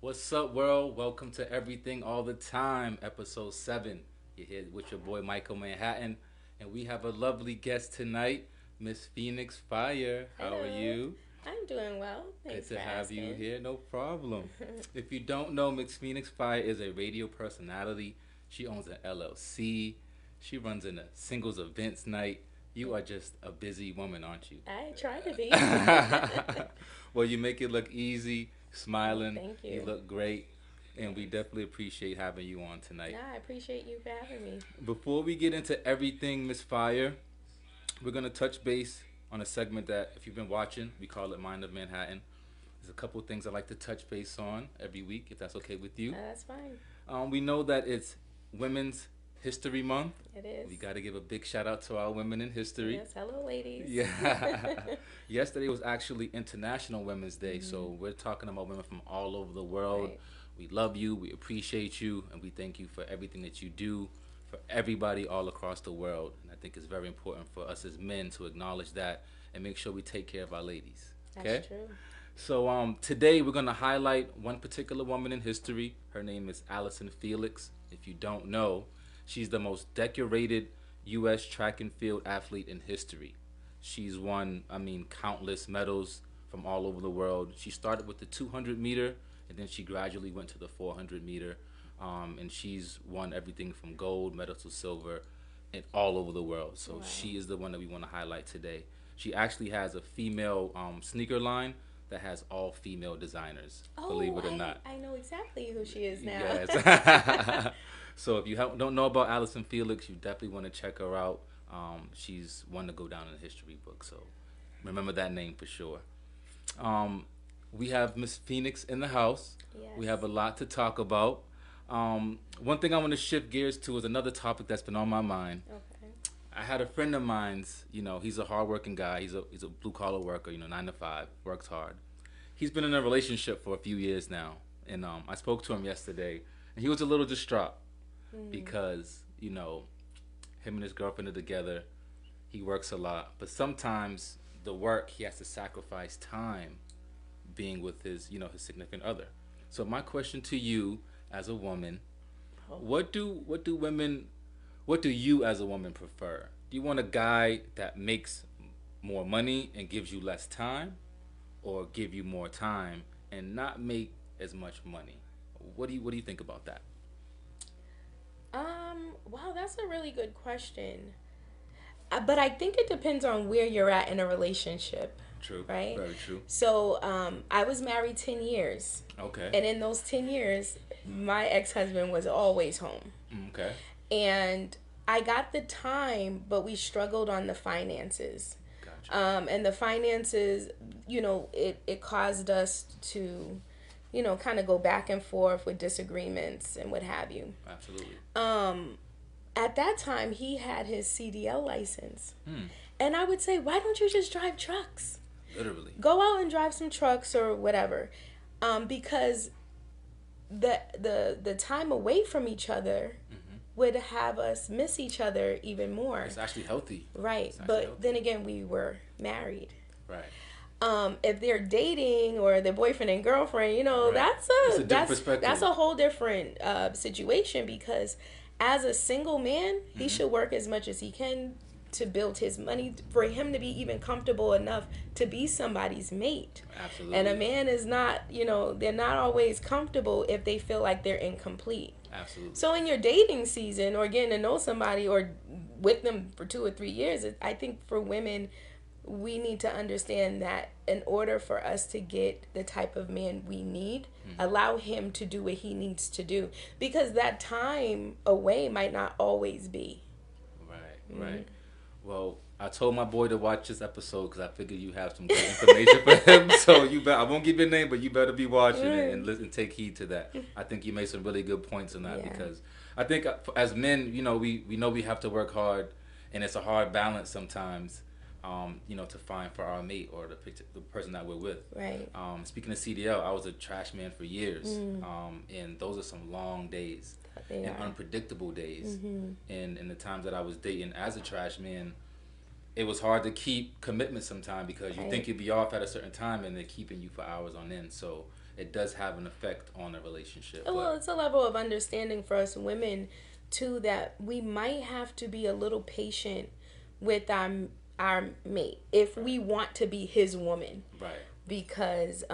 What's up, world? Welcome to Everything All the Time, episode 7. You're here with your boy Michael Manhattan, and we have a lovely guest tonight, Miss Phoenix Fyre. How are Hello. you? I'm doing well. Good Thanks to for have you asking. here. No problem. If you don't know, Miss Phoenix Fyre is a radio personality. She owns an LLC. She runs in a singles events night. You are just a busy woman, aren't you? I try to be. Well, you make it look easy, Oh, smiling. thank You you. look great, and we Yes. definitely appreciate having you on tonight. No, I appreciate you for having me. Before we get into everything, Miss Fire, we're gonna touch base on a segment that, if you've been watching, we call it Mind of Manhattan. There's a couple of things I like to touch base on every week, if that's okay with you. That's fine. We know that it's Women's History Month. It is. We got to give a big shout out to our women in history. Yes. Hello, ladies. Yeah. Yesterday was actually International Women's Day, so we're talking about women from all over the world. Right. We love you, we appreciate you, and we thank you for everything that you do for everybody all across the world. And I think it's very important for us as men to acknowledge that and make sure we take care of our ladies. That's Okay? true. So today we're going to highlight one particular woman in history. Her name is Allison Felix. If you don't know, she's the most decorated U.S. track and field athlete in history. She's won, countless medals from all over the world. She started with the 200 meter, and then she gradually went to the 400 meter. And she's won everything from gold medals to silver and all over the world. So Wow. she is the one that we want to highlight today. She actually has a female sneaker line that has all female designers, believe Oh, it or not. I know exactly who she is now. Yes. So if you don't know about Allison Felix, you definitely want to check her out. She's one to go down in the history book. So remember that name for sure. We have Miss Phoenix in the house. Yes. We have a lot to talk about. One thing I want to shift gears to is another topic that's been on my mind. Okay. I had a friend of mine's, he's a hardworking guy. He's a blue collar worker, 9 to 5, works hard. He's been in a relationship for a few years now, and I spoke to him yesterday, and he was a little distraught because him and his girlfriend are together. He works a lot, but sometimes the work he has to sacrifice time being with his significant other. So my question to you, as a woman, Oh. what do you as a woman prefer? Do you want a guy that makes more money and gives you less time, or give you more time and not make as much money? What do you think about that? Wow, that's a really good question. But I think it depends on where you're at in a relationship, True. right? Very true. So, I was married 10 years. Okay. And in those 10 years, my ex husband was always home. Okay. And I got the time, but we struggled on the finances. Gotcha. And the finances, it caused us to, kind of go back and forth with disagreements and what have you. Absolutely. At that time, he had his CDL license. Hmm. And I would say, why don't you just drive trucks? Literally. Go out and drive some trucks or whatever. Because the time away from each other would have us miss each other even more. It's actually healthy. Right. It's actually But healthy. then again, we were married. Right. If they're dating or they're boyfriend and girlfriend, Right. that's It's a different perspective. that's a whole different situation, because as a single man, he should work as much as he can to build his money for him to be even comfortable enough to be somebody's mate. Absolutely. And a man is not, they're not always comfortable if they feel like they're incomplete. Absolutely. So in your dating season or getting to know somebody or with them for 2 or 3 years, I think for women, we need to understand that in order for us to get the type of man we need, allow him to do what he needs to do. Because that time away might not always be. Right. Right. Well, I told my boy to watch this episode because I figured you have some good information for him. So I won't give your name, but you better be watching it and listen, take heed to that. I think you made some really good points on that Yeah. because I think as men, we know we have to work hard, and it's a hard balance sometimes, to find for our mate or the person that we're with. Right. Speaking of CDL, I was a trash man for years, and those are some long days. They And are. unpredictable days. And in the times that I was dating as a trash man, it was hard to keep commitment sometimes because you Right. think you'd be off at a certain time and they're keeping you for hours on end. So it does have an effect on a relationship. Well, it's a level of understanding for us women too, that we might have to be a little patient with our mate if we want to be his woman. Right. Because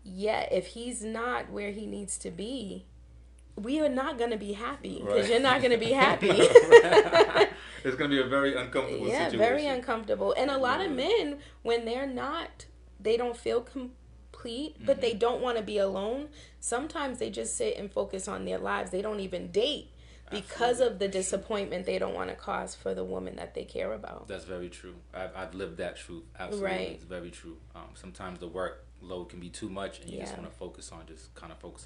yeah, if he's not where he needs to be, we are not going to be happy, because Right. you're not going to be happy. It's going to be a very uncomfortable situation. Yeah, very uncomfortable. And a lot of men, when they don't feel complete, but they don't want to be alone, sometimes they just sit and focus on their lives. They don't even date because of the disappointment they don't want to cause for the woman that they care about. That's very true. I've lived that truth. Absolutely. Right. It's very true. Sometimes the workload can be too much, and you just want to focusing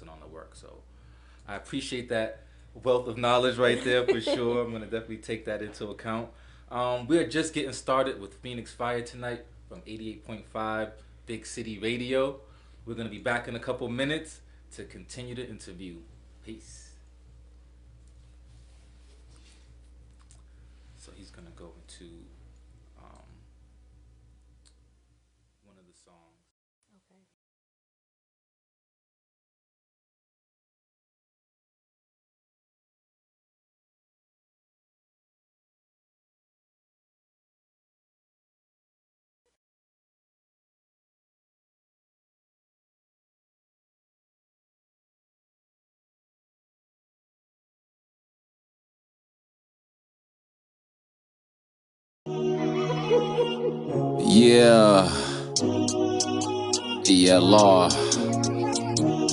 on the work. So I appreciate that wealth of knowledge right there for sure. I'm going to definitely take that into account. We are just getting started with Phoenix Fyre tonight from 88.5 Big City Radio. We're going to be back in a couple minutes to continue the interview. Peace. So he's going to go into one of the songs. Okay. Yeah, DLR,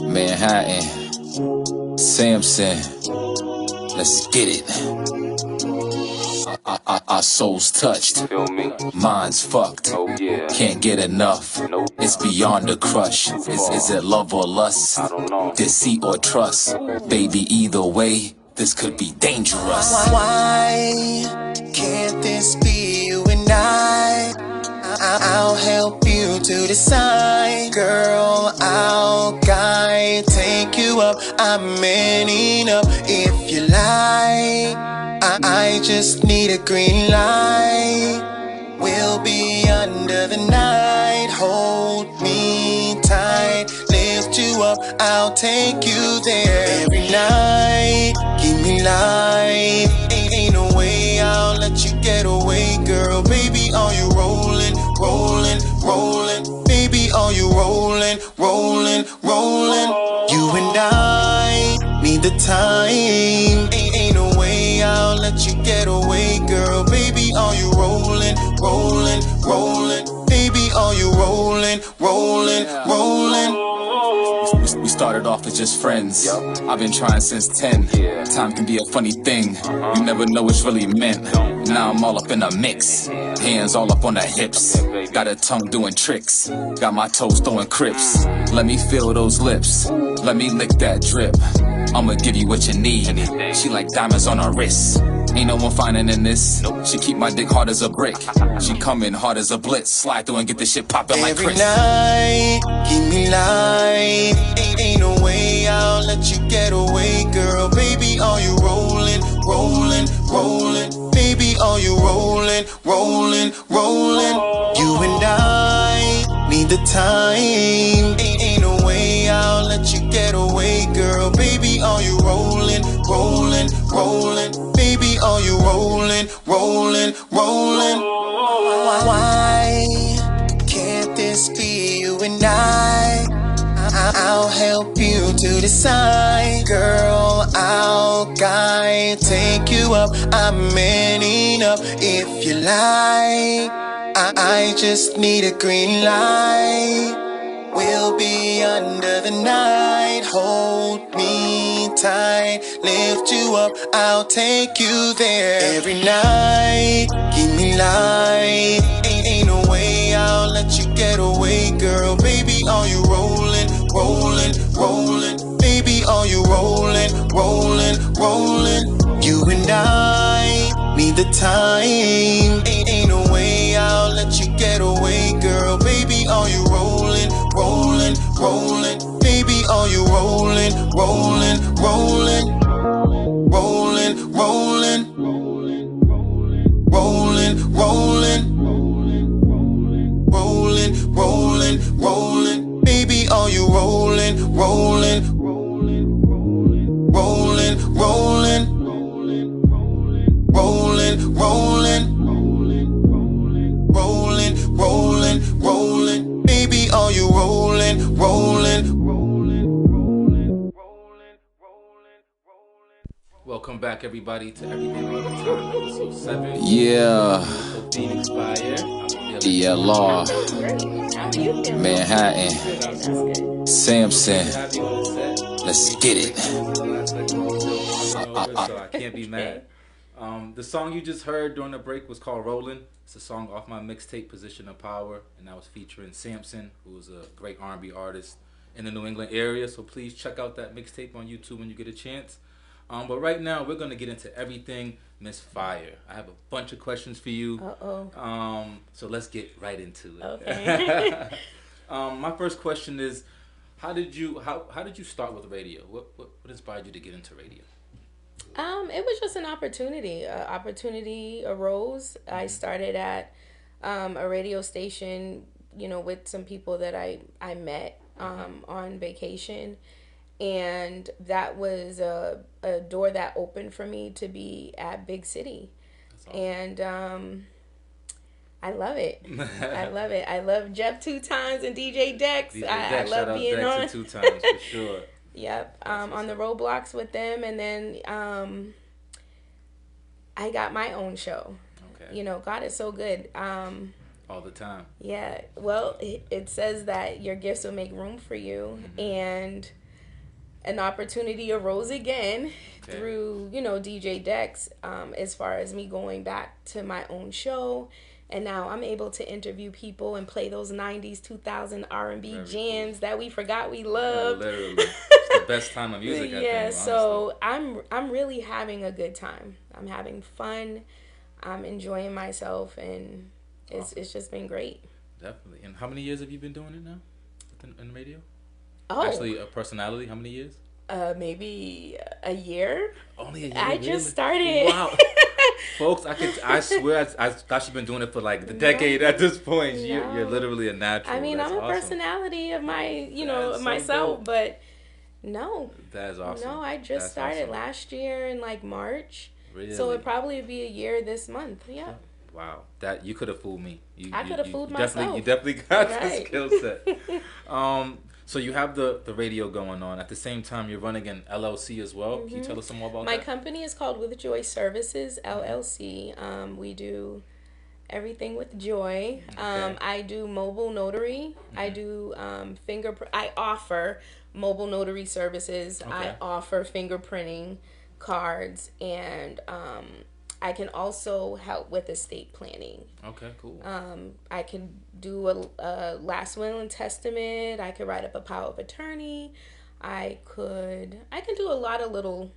Manhattan, Samson, let's get it. Our souls touched, Feel me? minds fucked. Oh yeah. Can't get enough. Nope. It's beyond a crush. Is it love or lust? I don't know. Deceit or trust? Baby, either way, this could be dangerous. Why can't this be you and I'll help you to decide. Girl, I'll guide, take you up. I'm manning up if you like. I just need a green light. We'll be under the night. Hold me tight, lift you up, I'll take you there. Every night, give me life. Ain't no way I'll let you get away, girl. Baby, are you rolling, rolling, rolling? Baby, are you rolling, rolling, rolling? You and I need the time. Ain't no way I'll let you get away, girl. Baby, are you rolling, rolling, rolling? Baby, are you rolling, rolling, rolling? We started off as just friends. I've been trying since 10. Time can be a funny thing. You never know what's really meant. Now I'm all up in a mix. Hands all up on the hips. Got a tongue doing tricks. Got my toes throwing crips. Let me feel those lips. Let me lick that drip. I'ma give you what you need. She like diamonds on her wrist. Ain't no one finding in this. She keep my dick hard as a brick. She coming hard as a blitz. Slide through and get this shit poppin' like Chris. Every night, give me life. Ain't no way I'll let you get away, girl. Baby, are you rolling, rolling, rolling? Baby, are you rolling, rolling, rolling? You and I need the time. Ain't no way I'll let you get away, girl. Baby, are you rolling, rolling, rolling? Baby, are you rolling, rolling, rolling? Why can't this be you and I'll help you to decide. Girl, I'll guide, take you up. I'm manning up if you like. I just need a green light. We'll be under the night. Hold me tight, lift you up, I'll take you there. Every night, give me life. Ain't no way I'll let you get away, girl. Baby, are you rolling, rolling, rolling? Baby, are you rolling, rolling, rolling? You and I need the time. Ain't no way I'll let you get away, girl. Baby, are you rolling, rolling, rolling? Baby, are you rolling, rolling, rolling? Rolling, rolling, rolling, rolling, rolling, rolling, rolling. Baby, are you rolling, rolling, rolling, rolling, rolling, rolling, rolling, rolling, rolling. Baby, are you rolling, rolling, rolling, rolling? Welcome back, everybody, to Everything All the Time, episode 7. Yeah, Phoenix Fyre. yeah, Law, Great. How are you feeling? Manhattan, Good, that's good. Samson. Have you on the set. Let's get it. The last segment was still popping over, so I can't be mad. Okay. The song you just heard during the break was called Rollin'. It's a song off my mixtape Position of Power, and that was featuring Samson, who is a great R&B artist in the New England area. So please check out that mixtape on YouTube when you get a chance. But right now, we're going to get into everything Miss Fyre. I have a bunch of questions for you. So let's get right into it. Okay. My first question is, how did you start with radio? What inspired you to get into radio? It was just an opportunity. Opportunity arose. I started at a radio station, with some people that I met on vacation. And that was a door that opened for me to be at Big City. Awesome. And I love it. I love it. I love Jeff 2 times and DJ Dex. I love being on. Dex 2 times for sure. Yep. On the roadblocks with them, and then I got my own show. Okay. God is so good. All the time. Yeah. Well, it says that your gifts will make room for you, and an opportunity arose again through DJ Dex, as far as me going back to my own show. And now I'm able to interview people and play those 90s, 2000 R&B jams that we forgot we loved. Yeah, literally. It's the best time of music, I think, so I'm really having a good time. I'm having fun. I'm enjoying myself, and it's just been great. Definitely. And how many years have you been doing it now in radio? Oh. Actually, a personality, how many years? Maybe a year. Only a year? I really? just started. Wow. Folks, I swear I thought you've been doing it for like the decade at this point. No. You're literally a natural. I mean, That's I'm a awesome. personality of my, That's so myself, dope. but no. That is awesome. No, I just started awesome. last year in like March. Really? So it'd probably be a year this month. Yeah. Wow, that you could have fooled me. I could have fooled myself. myself. You definitely got Right. the skill set. So you have the radio going on. At the same time, you're running an LLC as well. Can you tell us some more about My that? company is called With Joy Services, LLC. We do everything with joy. I do mobile notary. I do I offer mobile notary services. I offer fingerprinting cards, and I can also help with estate planning. Okay, cool. I can do a last will and testament. I could write up a power of attorney. I can do a lot of little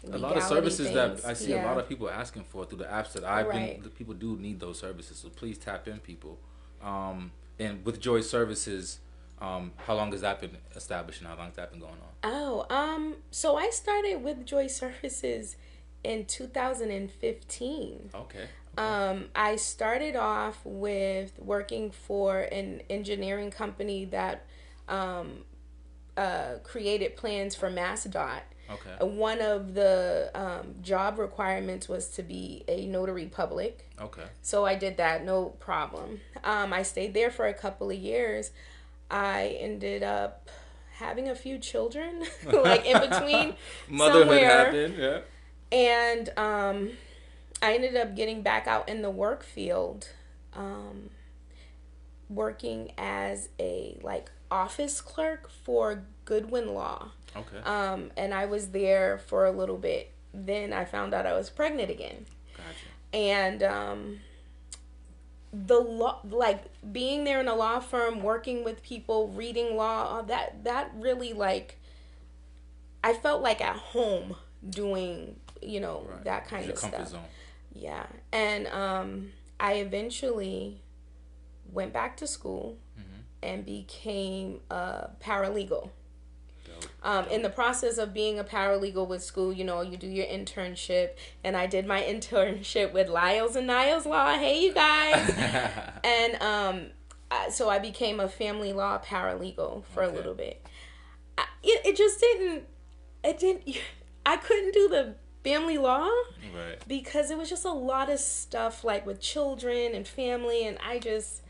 services things. that I see a lot of people asking for through the apps that I've been. The people do need those services, so please tap in, people. And with Joy Services, how long has that been established, and how long has that been going on? So I started with Joy Services in 2015. Okay. I started off with working for an engineering company that created plans for MassDOT. Okay. One of the job requirements was to be a notary public. Okay. So I did that, no problem. I stayed there for a couple of years. I ended up having a few children, like in between Motherhood somewhere. happened, yeah. And I ended up getting back out in the work field, working as a office clerk for Goodwin Law. Okay. And I was there for a little bit. Then I found out I was pregnant again. Gotcha. And the law, being there in a law firm, working with people, reading law, all that really I felt like at home doing that kind of stuff. Comfort zone. Yeah. And I eventually went back to school and became a paralegal. In the process of being a paralegal with school, you do your internship, and I did my internship with Lyles and Niles Law. Hey, you guys. And so I became a family law paralegal for a Okay. little bit. It just didn't. It didn't. I couldn't do the family law Right. because it was just a lot of stuff like with children and family, and I just,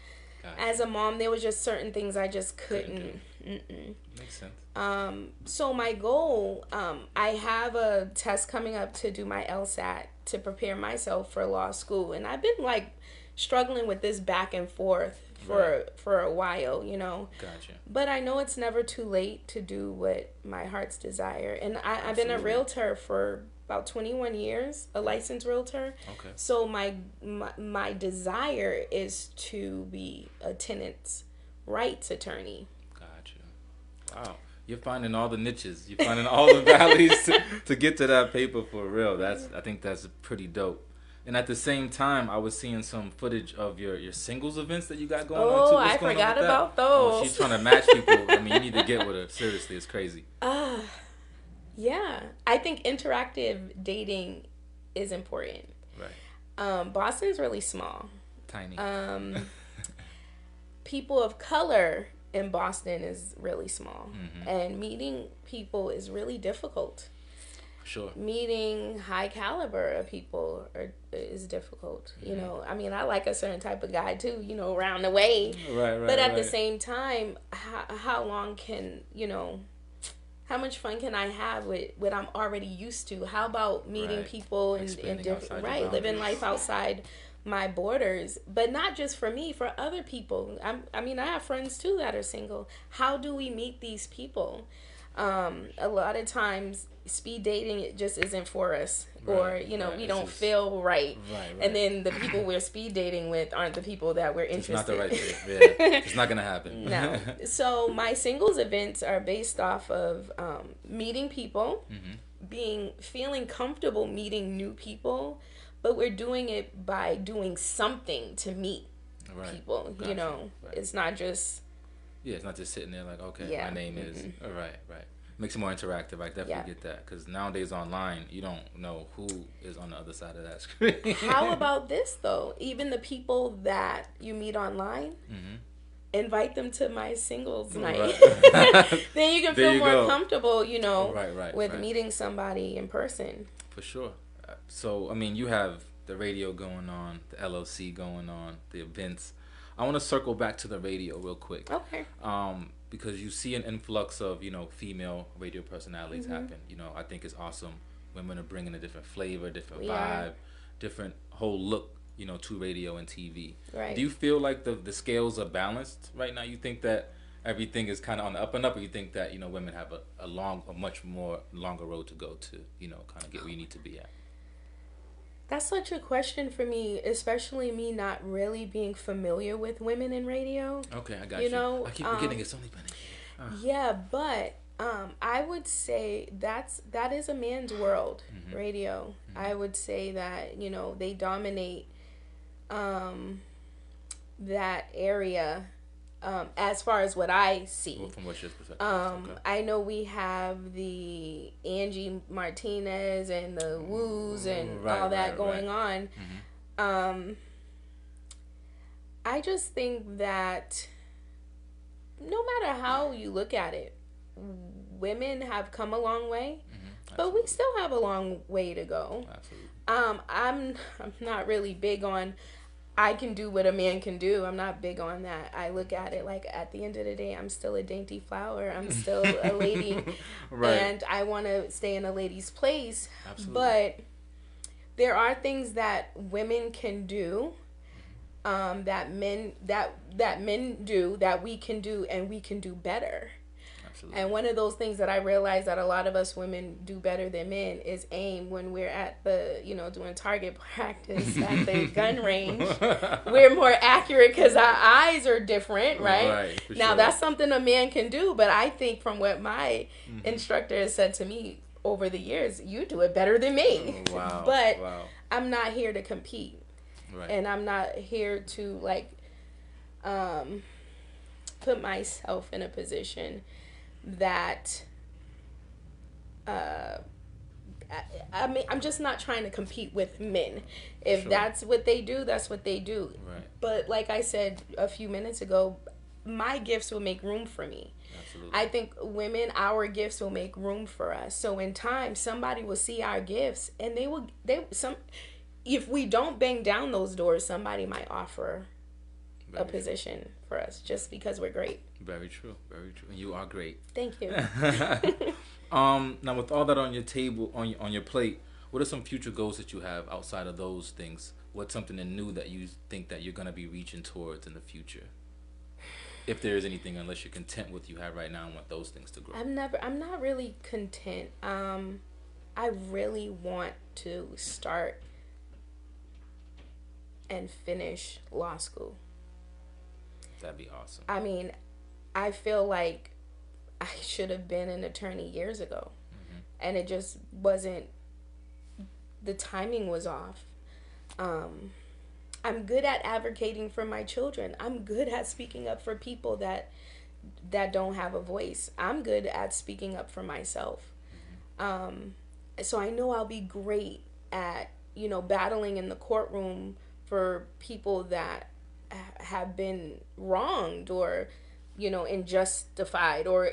Gotcha. as a mom, there was just certain things I just Couldn't couldn't. Makes sense. So my goal, I have a test coming up to do my LSAT to prepare myself for law school, and I've been like struggling with this back and forth for a while, you know. Gotcha. But I know it's never too late to do what my heart's desire. And I've been a Absolutely. realtor for about 21 years, a licensed realtor. Okay. So my desire is to be a tenant's rights attorney. Gotcha. Wow. You're finding all the niches. You're finding all the valleys to get to that paper for real. I think that's pretty dope. And at the same time, I was seeing some footage of your singles events that you got going on too. Oh, What's I going on forgot with that? about Oh, those. she's trying to match people. I mean, you need to get with her. Seriously, it's crazy. Yeah. I think interactive dating is important. Right. Boston's really small. Tiny. People of color in Boston is really small. Mm-hmm. And meeting people is really difficult. Sure. Meeting high caliber of people is difficult. You know, I mean, I like a certain type of guy too, you know, around the way. Right. But at the same time, how long can, you know, how much fun can I have with what I'm already used to? How about meeting Right. people in Expanding different, outside your living boundaries. life outside my borders, but not just for me, for other people. I mean, I have friends too that are single. How do we meet these people? A lot of times speed dating, it just isn't for us, or Right, you know, right. we It's don't just- feel right. Right. And then the people we're speed dating with aren't the people that we're it's interested not the right in. fit. Yeah. It's not gonna happen. No. So my singles events are based off of meeting people, feeling comfortable meeting new people, but we're doing it by doing something to meet Right. people. Gotcha. You know, Right. it's not just Yeah, it's not just sitting there like, okay, Yeah. my name is. All right. Makes it more interactive. I definitely Yeah. get that. Because nowadays online, you don't know who is on the other side of that screen. How about this though? Even the people that you meet online, invite them to my singles night. Right. Then you can There feel you more go. comfortable, you know, Right, with right. meeting somebody in person. For sure. So, I mean, you have the radio going on, the LLC going on, the events. I want to circle back to the radio real quick. Okay. Because you see an influx of, you know, female radio personalities Mm-hmm. happen. You know, I think it's awesome. Women are bringing a different flavor, different We vibe, are. different whole look, you know, to radio and TV. Right. Do you feel like the scales are balanced right now? You think that everything is kind of on the up and up, or you think that, you know, women have a much more longer road to go to, you know, kind of get where you need to be at? That's such a question for me, especially me not really being familiar with women in radio. Okay, I got You you. know, I keep forgetting it's only been a year. Yeah, but I would say that is a man's world, radio. I would say that, you know, they dominate that area as far as what I see. Well, from what's your perspective? Okay. I know we have the Angie Martinez and the Woos and Right, all that right, going right. on. I just think that no matter how you look at it, women have come a long way, but we still have a long way to go. Absolutely. I'm not really big on I can do what a man can do. I'm not big on that. I look at it like at the end of the day, I'm still a dainty flower. I'm still a lady, Right. and I want to stay in a lady's place. Absolutely. But there are things that women can do, that men do, that we can do, and we can do better. Absolutely. And one of those things that I realize that a lot of us women do better than men is aim. When we're at the, you know, doing target practice at the gun range, we're more accurate because our eyes are different, right? Right, for Now, sure. that's something a man can do, but I think from what my instructor has said to me over the years, you do it better than me. Oh, wow. But Wow. I'm not here to compete. Right. And I'm not here to, like, put myself in a position that I mean, I'm just not trying to compete with men. If Sure. that's what they do, that's what they do. Right. But like I said a few minutes ago, my gifts will make room for me. Absolutely. I think women, our gifts will make room for us. So in time, somebody will see our gifts, and if we don't bang down those doors, somebody might offer Very a position for us just because we're great. Very true. Very true. And you are great. Thank you. Now with all that on your table, on your plate, what are some future goals that you have outside of those things? What's something new that you think that you're gonna be reaching towards in the future? If there is anything, unless you're content with what you have right now and want those things to grow. I'm not really content. I really want to start and finish law school. That'd be awesome. I mean, I feel like I should have been an attorney years ago. And it just wasn't, the timing was off. I'm good at advocating for my children. I'm good at speaking up for people that don't have a voice. I'm good at speaking up for myself. So I know I'll be great at, battling in the courtroom for people that have been wronged or, unjustified or,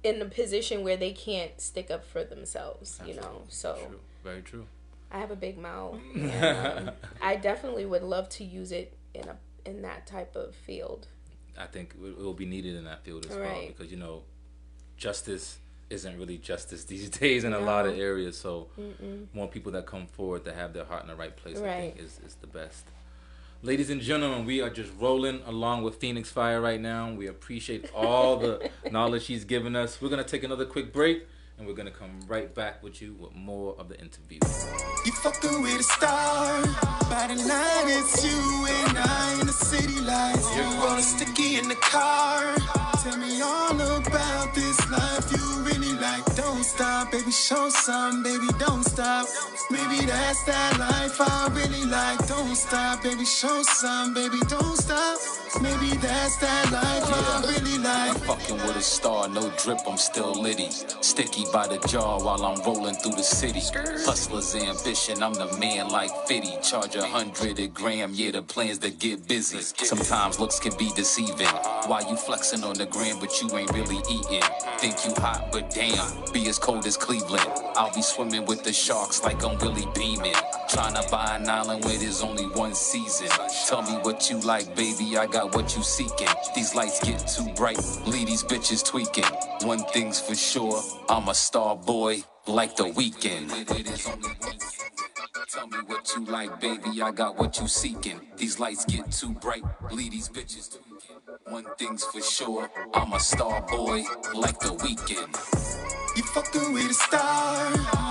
in a position where they can't stick up for themselves, so True. Very true. I have a big mouth. And, I definitely would love to use it in that type of field. I think it will be needed in that field as well, Right. because justice isn't really justice these days in a lot of areas. So more people that come forward that have their heart in the right place, I Right. think is the best. Ladies and gentlemen, we are just rolling along with Phoenix Fyre right now. We appreciate all the knowledge she's given us. We're gonna take another quick break, and we're gonna come right back with you with more of the interview. You fucking with a star. By the night, it's you and I in the city lights. You're rolling sticky in the car. Tell me all about this life you really like. Don't stop, baby, show some, baby, don't stop. Maybe that's that life I really like. Don't stop, baby, show some, baby, don't stop. Maybe that's that life I really like. I'm fucking with a star, no drip, I'm still litty. Sticky by the jar while I'm rolling through the city. Hustler's ambition, I'm the man like 50. Charge 100 a gram, yeah, the plans that get busy. Sometimes looks can be deceiving. Why you flexing on the gram, but you ain't really eating? Think you hot, but damn, be as cold as Cleveland. I'll be swimming with the sharks like I'm really beaming. Trying to buy an island where there's only one season. Tell me what you like, baby, I got what you seeking. These lights get too bright, leave these bitches tweaking. One thing's for sure, I'm a star boy like the weekend. Tell me what you like, baby, I got what you seeking. These lights get too bright, leave these bitches tweaking. One thing's for sure, I'm a star boy like the weekend. You fucking with a star.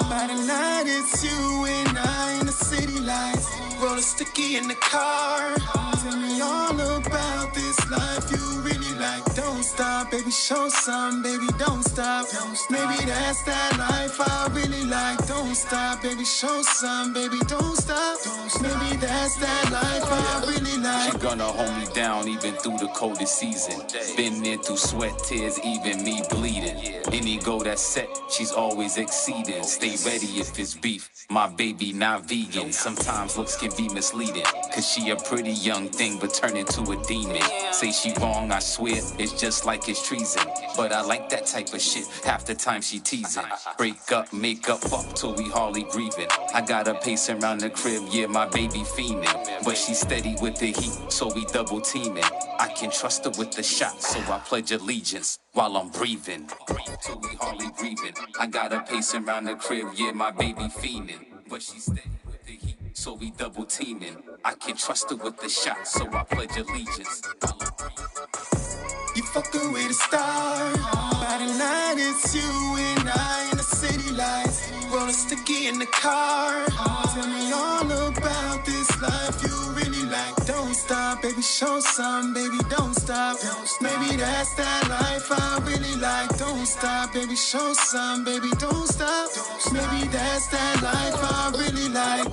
By the night, it's you and I in the city lights. Rolling sticky in the car. Tell me all about this life you really like. Don't stop, baby, show some, baby, don't stop. Maybe that's that life I really like. Don't stop, baby, show some, baby, don't stop. Maybe that's that life I really like. She gonna hold me down even through the coldest season. Been there through sweat, tears, even me bleeding. Any goal that's set, she's always exceeding. Stay ready if it's beef, my baby not vegan. Sometimes looks can be misleading, cause she a pretty young thing but turn into a demon. Say she wrong, I swear, it's just like it's treason. But I like that type of shit, half the time she teasing. Break up, make up, fuck till we hardly grieving. I got her pacing around the crib, yeah, my baby fiending. But she steady with the heat, so we double teaming. I can trust her with the shot, so I pledge allegiance while I'm breathing. Till we hardly breathing. I got her pacing around the crib, yeah, my baby fiending. But she steady with the heat, so we double teaming. I can trust her with the shot, so I pledge allegiance while I'm breathing. You fucking with a star. By the night, it's you and I in the city lights. Rolling sticky in the car. Tell me all about this life you really like. Don't stop, baby, show some, baby, don't stop. Maybe that's that life I really like. Don't stop, baby, show some, baby, don't stop. Maybe that's that life I really like.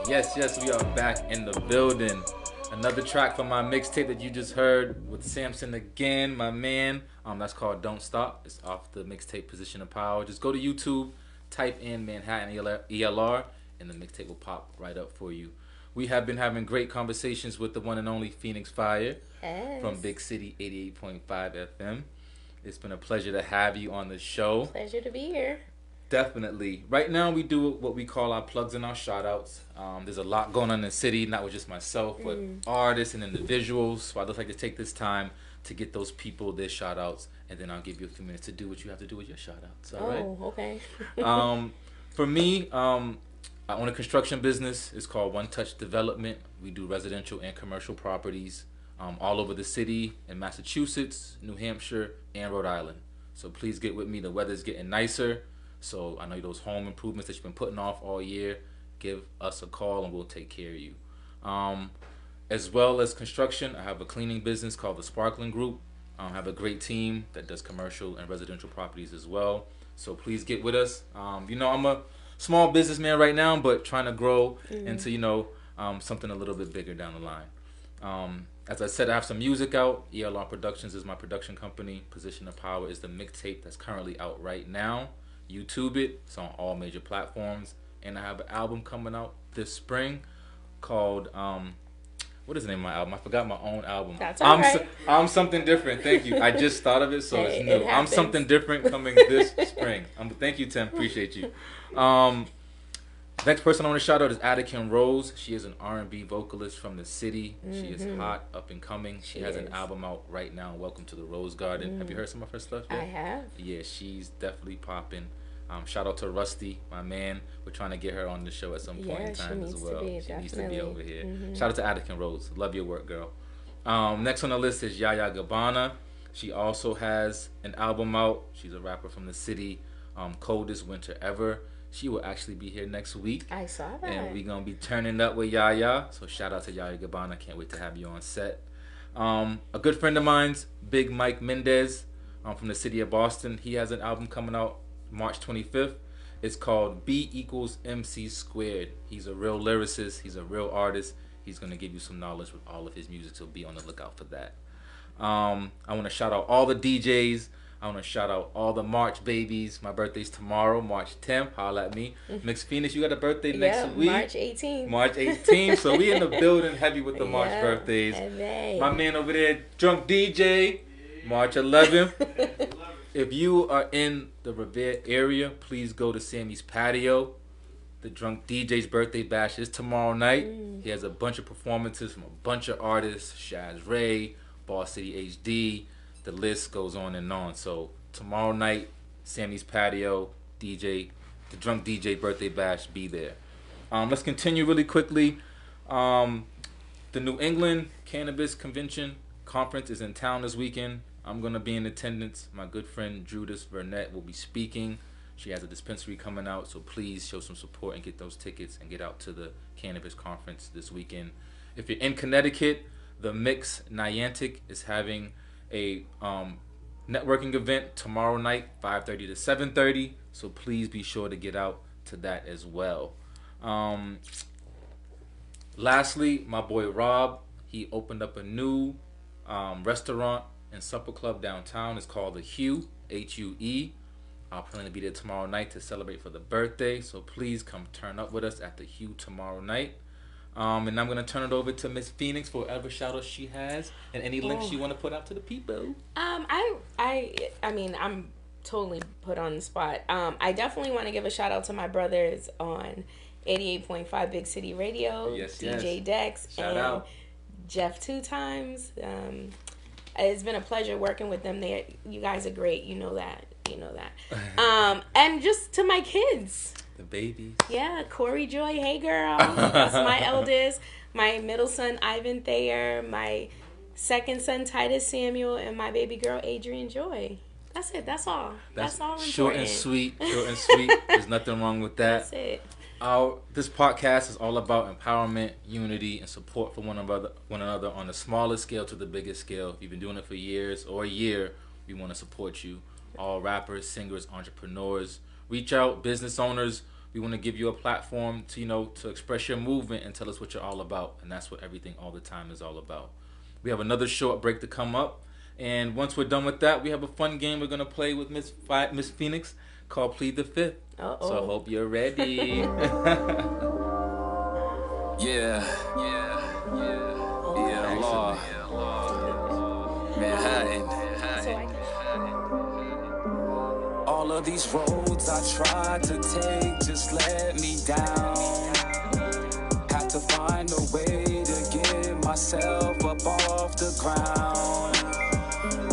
Yes, we are back in the building. Another track from my mixtape that you just heard with Samson again, my man. That's called Don't Stop. It's off the mixtape Position of Power. Just go to YouTube, type in Manhattan ELR, and the mixtape will pop right up for you. We have been having great conversations with the one and only Phoenix Fyre from Big City 88.5 FM. It's been a pleasure to have you on the show. Pleasure to be here. Definitely. Right now we do what we call our plugs and our shout outs. There's a lot going on in the city, not with just myself, but artists and individuals. So I'd just like to take this time to get those people their shout outs, and then I'll give you a few minutes to do what you have to do with your shout outs. All right? Okay. For me, I own a construction business. It's called One Touch Development. We do residential and commercial properties all over the city in Massachusetts, New Hampshire, and Rhode Island. So please get with me. The weather's getting nicer. So I know those home improvements that you've been putting off all year, give us a call and we'll take care of you. As well as construction, I have a cleaning business called the Sparkling Group. I have a great team that does commercial and residential properties as well. So please get with us. I'm a small businessman right now, but trying to grow into, something a little bit bigger down the line. As I said, I have some music out. ELR Productions is my production company. Position of Power is the mixtape that's currently out right now. YouTube it. It's on all major platforms. And I have an album coming out this spring called what is the name of my album? I forgot my own album. That's all right. I'm Something Different. Thank you. I just thought of it, so it's new. I'm Something Different coming this spring. Thank you, Tim. Appreciate you. Next person I want to shout out is Attican Rose. She is an R&B vocalist from the city. She is hot, up and coming. She has an album out right now, Welcome to the Rose Garden. Have you heard some of her stuff yet? I have. Yeah, she's definitely popping. Shout out to Rusty, my man. We're trying to get her on the show at some point in time as well. She needs to be over here. Shout out to Attican Rose. Love your work, girl. Next on the list is Yaya Gabbana. She also has an album out. She's a rapper from the city. Coldest Winter Ever. She will actually be here next week. I saw that. And we're going to be turning up with Yaya. So shout out to Yaya Gabbana. Can't wait to have you on set. A good friend of mine's, Big Mike Mendez, from the city of Boston. He has an album coming out March 25th. It's called B equals MC squared. He's a real lyricist. He's a real artist. He's going to give you some knowledge with all of his music. So be on the lookout for that. I want to shout out all the DJs. I want to shout out all the March babies. My birthday's tomorrow, March 10th. Holla at me. Miss Phoenix, you got a birthday next week. March 18th. March 18th. So we in the building heavy with the March birthdays. Heavy. My man over there, Drunk DJ, March 11th. If you are in the Revere area, please go to Sammy's Patio. The Drunk DJ's birthday bash is tomorrow night. He has a bunch of performances from a bunch of artists. Shaz Ray, Boss City HD. The list goes on and on. So tomorrow night, Sammy's Patio, DJ, the Drunk DJ birthday bash, be there. Let's continue really quickly. The New England Cannabis Convention Conference is in town this weekend. I'm going to be in attendance. My good friend Judith Burnett will be speaking. She has a dispensary coming out, so please show some support and get those tickets and get out to the cannabis conference this weekend. If you're in Connecticut, the Mix Niantic is having a networking event tomorrow night, 5:30 to 7:30. So please be sure to get out to that as well. Lastly, my boy Rob, he opened up a new restaurant and supper club downtown. It's called the Hue, Hue. I'll plan to be there tomorrow night to celebrate for the birthday. So please come turn up with us at the Hue tomorrow night. And I'm going to turn it over to Miss Phoenix for whatever shout out she has and any links you want to put out to the people. I mean, I'm totally put on the spot. I definitely want to give a shout out to my brothers on 88.5 Big City Radio, DJ Dex, shout out Jeff 2 times. It's been a pleasure working with them. You guys are great. You know that. And just to my kids. The babies. Yeah, Corey Joy, hey girl. That's my eldest. My middle son, Ivan Thayer. My second son, Titus Samuel. And my baby girl, Adrian Joy. That's it. That's all. That's all important. Short and sweet. There's nothing wrong with that. That's it. This podcast is all about empowerment, unity, and support for one another on the smallest scale to the biggest scale. If you've been doing it for years or a year, we want to support you. All rappers, singers, entrepreneurs. Reach out, business owners. We want to give you a platform to, to express your movement and tell us what you're all about. And that's what everything all the time is all about. We have another short break to come up. And once we're done with that, we have a fun game we're going to play with Miss Phoenix called Plead the Fifth. Uh-oh. So I hope you're ready. Law. Manhattan. All of these roads I tried to take just let me down. Had to find a way to get myself up off the ground.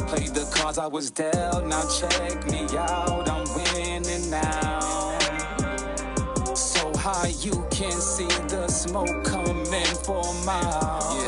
Played the cards I was dealt, now check me out, I'm winning now. So high you can see the smoke coming for miles.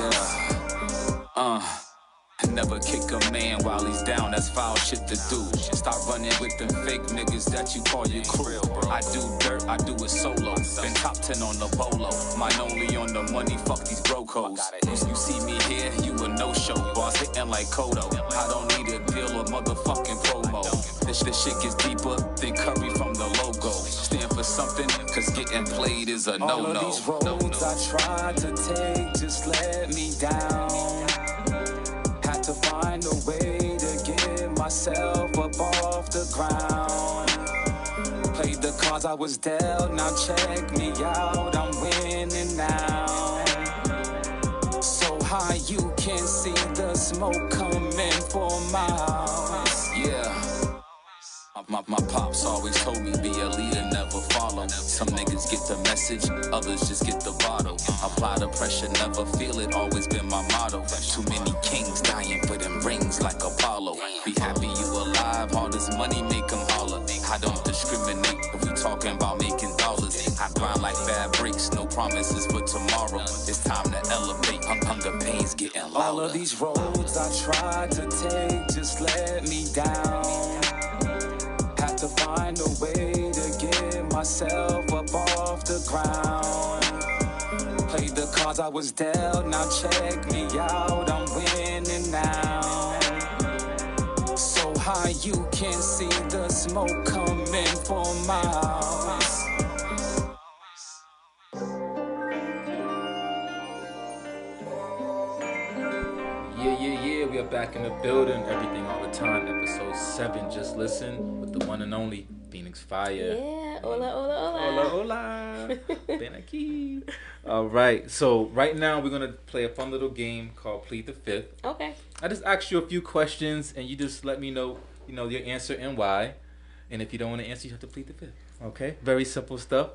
Never kick a man while he's down, that's foul shit to do. Stop running with them fake niggas that you call your crew. I do dirt, I do it solo. Been top 10 on the polo. Mine only on the money, fuck these brocos. You see me here, you a no-show. Boss hitting like Kodo. I don't need a deal or motherfucking promo. This shit gets deeper than Curry from the logo. Stand for something, cause getting played is a no-no. All of these roads I tried to take just let me down. To find a way to get myself up off the ground. Played the cards I was dealt, now check me out, I'm winning now. So high you can see the smoke coming for miles. My pops always told me be a leader, never follow. Some niggas get the message, others just get the bottle. Apply the pressure, never feel it, always been my motto. Too many kings dying for them rings like Apollo. Be happy you alive, all this money make them holler. I don't discriminate if we talking about making dollars. I grind like bad breaks, no promises for tomorrow. It's time to elevate, hunger pains getting louder. All of these roads I tried to take just let me down. Had to find a way to get myself up off the ground. Played the cards I was dealt, now check me out, I'm winning now. So high you can see the smoke coming for miles. Yeah, we are back in the building. Everything all the time. Episode 7. Just listen with the one and only Phoenix Fyre. Yeah, hola. Hola. Ven aquí. All right. So right now we're gonna play a fun little game called Plead the Fifth. Okay. I just ask you a few questions and you just let me know, your answer and why. And if you don't want to answer, you have to plead the fifth. Okay. Very simple stuff.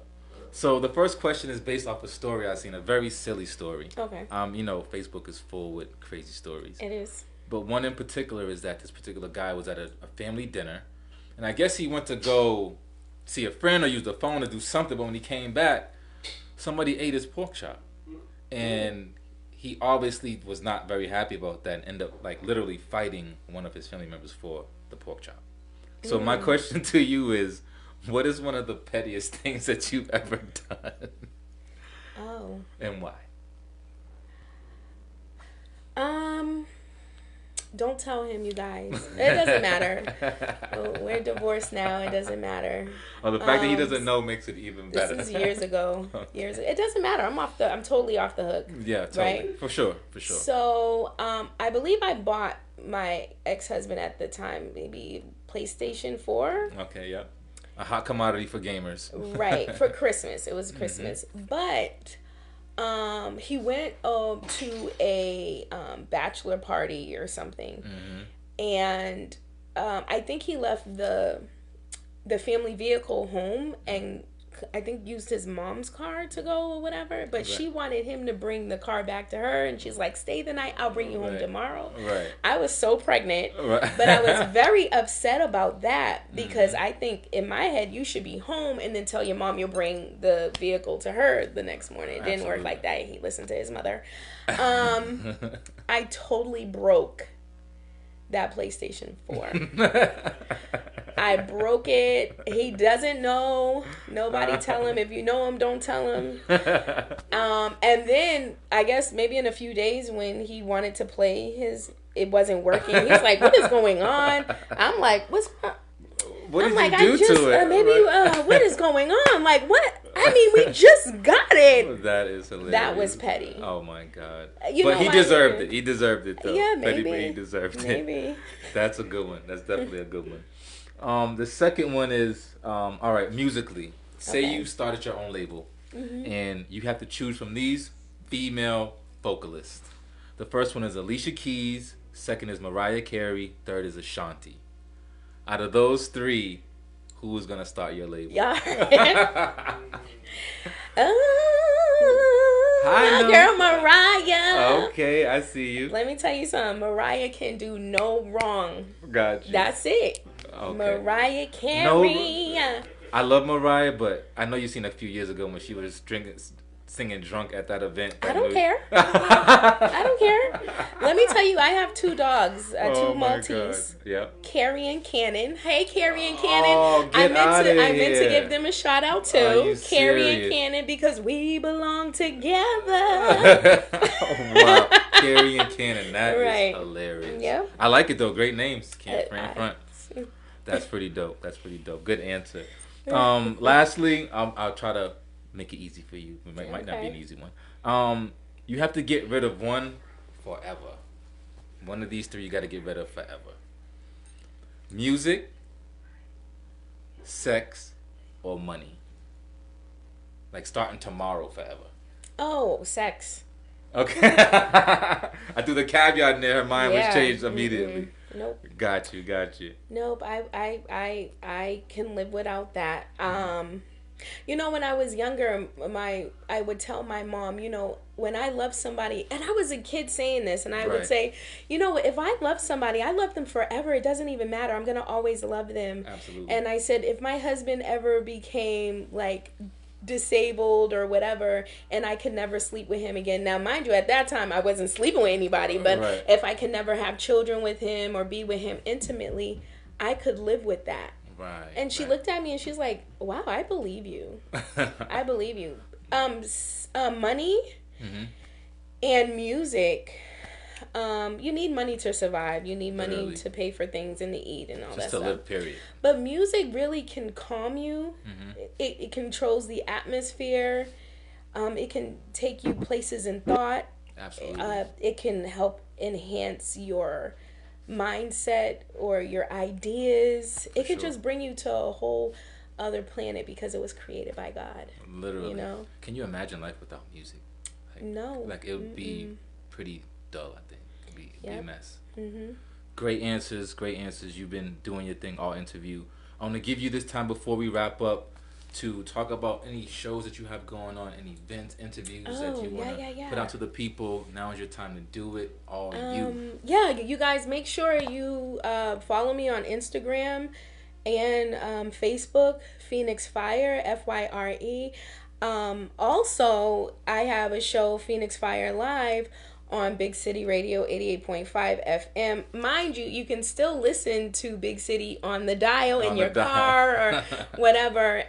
So the first question is based off a story I seen, a very silly story. Okay. Facebook is full with crazy stories. It is. But one in particular is that this particular guy was at a family dinner, and I guess he went to go see a friend or use the phone to do something, but when he came back, somebody ate his pork chop. And he obviously was not very happy about that and ended up literally fighting one of his family members for the pork chop. So my question to you is, what is one of the pettiest things that you've ever done? Oh. And why? Don't tell him, you guys. It doesn't matter. We're divorced now. It doesn't matter. Oh, the fact that he doesn't know makes it even better. This is years ago. Okay. It doesn't matter. I'm totally off the hook. Yeah, totally. Right? For sure. So, I believe I bought my ex-husband at the time maybe PlayStation 4. Okay, yeah. A hot commodity for gamers. Right, for Christmas. It was Christmas. But he went to a bachelor party or something. And I think he left the family vehicle home and I think used his mom's car to go or whatever. But she wanted him to bring the car back to her. And she's like, stay the night. I'll bring you home tomorrow. Right. I was so pregnant. Right. But I was very upset about that because I think in my head, you should be home and then tell your mom you'll bring the vehicle to her the next morning. It didn't work like that. He listened to his mother. I totally broke that PlayStation 4. I broke it. He doesn't know. Nobody tell him. If you know him, don't tell him. And then I guess maybe in a few days when he wanted to play it wasn't working. He's like, what is going on? I'm like, what's What I'm did like, you do to it? maybe what is going on? Like, what? I mean, we just got it. That is hilarious. That was petty. Oh my god! You But know he why? deserved it. He deserved it though. Yeah, Petty, maybe. but he deserved it. Maybe. That's a good one. That's definitely a good one. The second one is all right. Musically, say Okay. you started your own label, and you have to choose from these female vocalists. The first one is Alicia Keys. Second is Mariah Carey. Third is Ashanti. Out of those three, who is gonna start your label? Yeah. Hi, no. Girl, Mariah. Okay, I see you. Let me tell you something. Mariah can do no wrong. Got you. That's it. Okay. Mariah Carey. I love Mariah, but I know you seen a few years ago when she was singing drunk at that event. I don't care. I don't care. Let me tell you, I have two dogs, Oh two my Maltese. God. Yep. Carrie and Cannon. Hey, Carrie and Cannon. Oh, I get meant outta to. I meant to here. give them a shout out Are too. you Carrie serious? and Cannon, because we belong together. Oh, wow. Carrie and Cannon. That is Right. hilarious. Yep. I like it though. Great names. Can't front I- front. That's pretty dope. That's pretty dope. Good answer. Lastly, I'll try to make it easy for you. It might not be an Okay. easy one. You have to get rid of one forever. One of these three you got to get rid of forever. Music, sex, or money. Like starting tomorrow forever. Oh, sex. Okay. I threw the caveat in there. Her mind was Yeah. changed immediately. Nope. Got you. Nope. I can live without that. You know, when I was younger, I would tell my mom, you know, when I love somebody, and I was a kid saying this, and I would Right. say, you know, if I love somebody, I love them forever. It doesn't even matter. I'm gonna always love them. Absolutely. And I said, if my husband ever became like disabled or whatever, and I could never sleep with him again. Now, mind you, at that time I wasn't sleeping with anybody, but Right. if I could never have children with him or be with him intimately, I could live with that. Right. And she looked at me and she's like, "Wow, I believe you. I believe you." Money Mm-hmm. and music. You need money to survive. You need money Literally. to pay for things and to eat and all Just that to stuff. live, period. But music really can calm you. Mm-hmm. It controls the atmosphere. It can take you places in thought. Absolutely. It can help enhance your mindset or your ideas. It could sure. just bring you to a whole other planet because it was created by God. Literally. You know? Can you imagine life without music? Like, No. Like it would be pretty dull, I think. It'd be a Yep. mess. Mm-hmm. Great answers. You've been doing your thing all interview. I want to give you this time before we wrap up to talk about any shows that you have going on, any events, interviews that Oh, you want to yeah. put out to the people. Now is your time to do it. All you. Yeah, you guys make sure you follow me on Instagram and Facebook, Phoenix Fyre, Fyre. Also, I have a show, Phoenix Fyre Live, on Big City Radio 88.5 FM. Mind you, you can still listen to Big City on the dial in On your the dial. car or whatever.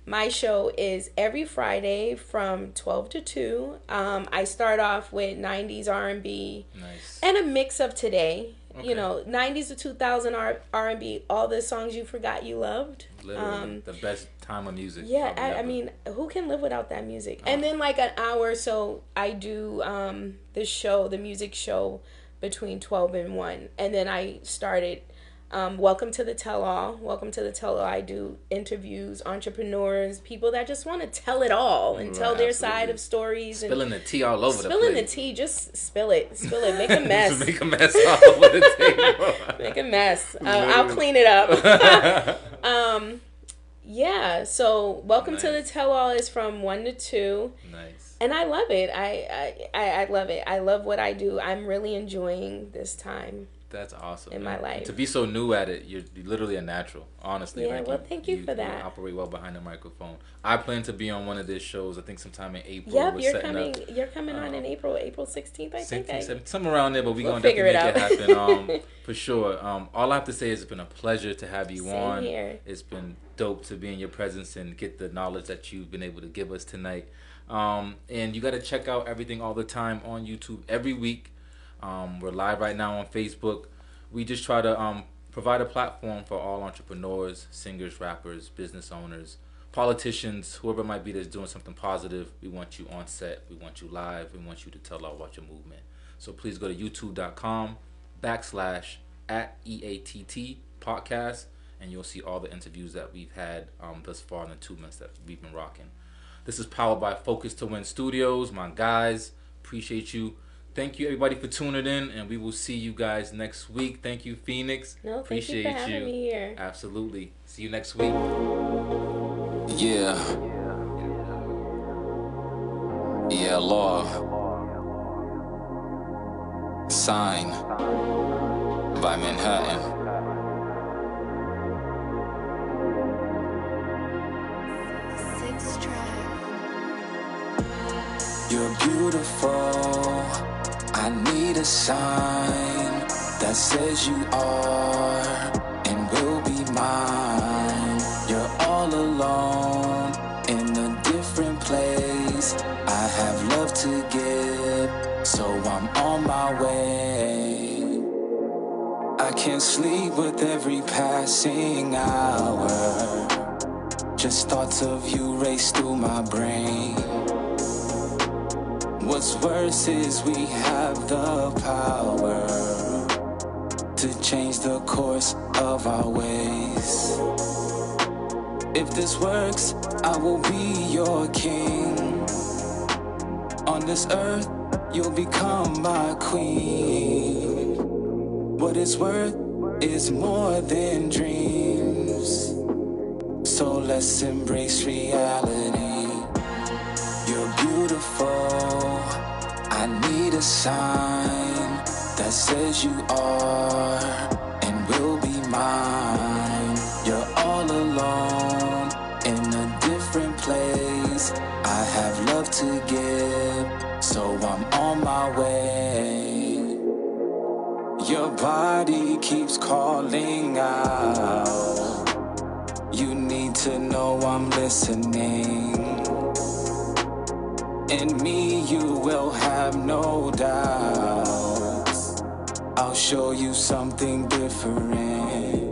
My show is every Friday from 12 to 2. I start off with 90s R&B Nice. and a mix of today. Okay. You know, 90s to 2000 R&B, all the songs you forgot you loved. Literally the best time of music. Yeah, probably I ever. mean, who can live without that music? And then like an hour or so, I do the music show between 12 and 1. And then I started Welcome to the Tell-All. Welcome to the Tell-All. I do interviews, entrepreneurs, people that just want to tell it all and tell their side absolutely. of stories. Spilling the tea all over the place. Spilling the tea, just spill it, make a mess. Just make a mess all over the table. Make a mess. I'll clean it up. Yeah, so Welcome to the Nice. Tell-All is from 1 to 2. Nice. And I love it. I love it. I love what I do. I'm really enjoying this time. That's awesome. In my And life. to be so new at it, you're literally a natural. Honestly. Yeah, well, thank you for that. You operate well behind the microphone. I plan to be on one of these shows. I think sometime in April. Yep, We're you're setting coming. Up, You're coming on in April 16th. I think. 16, somewhere around there, but we're We'll gonna figure definitely make it it out. happen. For sure. All I have to say is it's been a pleasure to have you Same on. here. It's been dope to be in your presence and get the knowledge that you've been able to give us tonight. And you got to check out everything all the time on YouTube every week. We're live right now on Facebook. We just try to provide a platform for all entrepreneurs, singers, rappers, business owners, politicians, whoever it might be that's doing something positive. We want you on set. We want you live. We want you to tell all about your movement. So please go to youtube.com/@EATT podcast, and you'll see all the interviews that we've had thus far in the 2 months that we've been rocking. This is powered by Focus to Win Studios. My guys, appreciate you. Thank you, everybody, for tuning in, and we will see you guys next week. Thank you, Phoenix. No, appreciate thank you for having me here. Absolutely. See you next week. Yeah. Yeah, law. Sign by Manhattan. You're beautiful. I need a sign that says you are and will be mine. You're all alone in a different place. I have love to give, so I'm on my way. I can't sleep with every passing hour. Just thoughts of you race through my brain. What's worse is we have the power to change the course of our ways. If this works, I will be your king. On this earth, you'll become my queen. What it's worth is more than dreams. So let's embrace reality. You're beautiful. I need a sign that says you are and will be mine. You're all alone in a different place. I have love to give, so I'm on my way. Your body keeps calling out. You need to know I'm listening. In me you will have no doubts. I'll show you something different.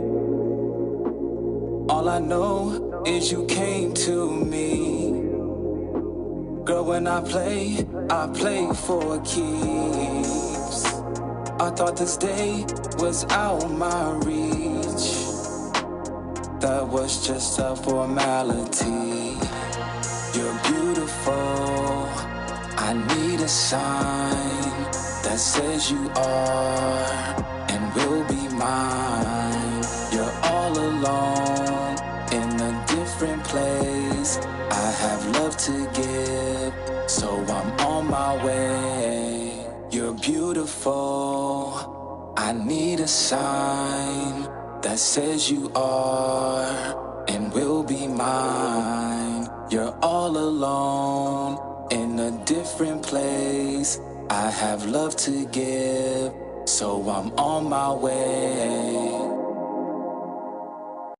All I know is you came to me. Girl, when I play for keeps. I thought this day was out my reach. That was just a formality. You're beautiful. I need a sign that says you are and will be mine. You're all alone in a different place. I have love to give, so I'm on my way. You're beautiful. I need a sign that says you are and will be mine. You're all alone in a different place. I have love to give, so I'm on my way.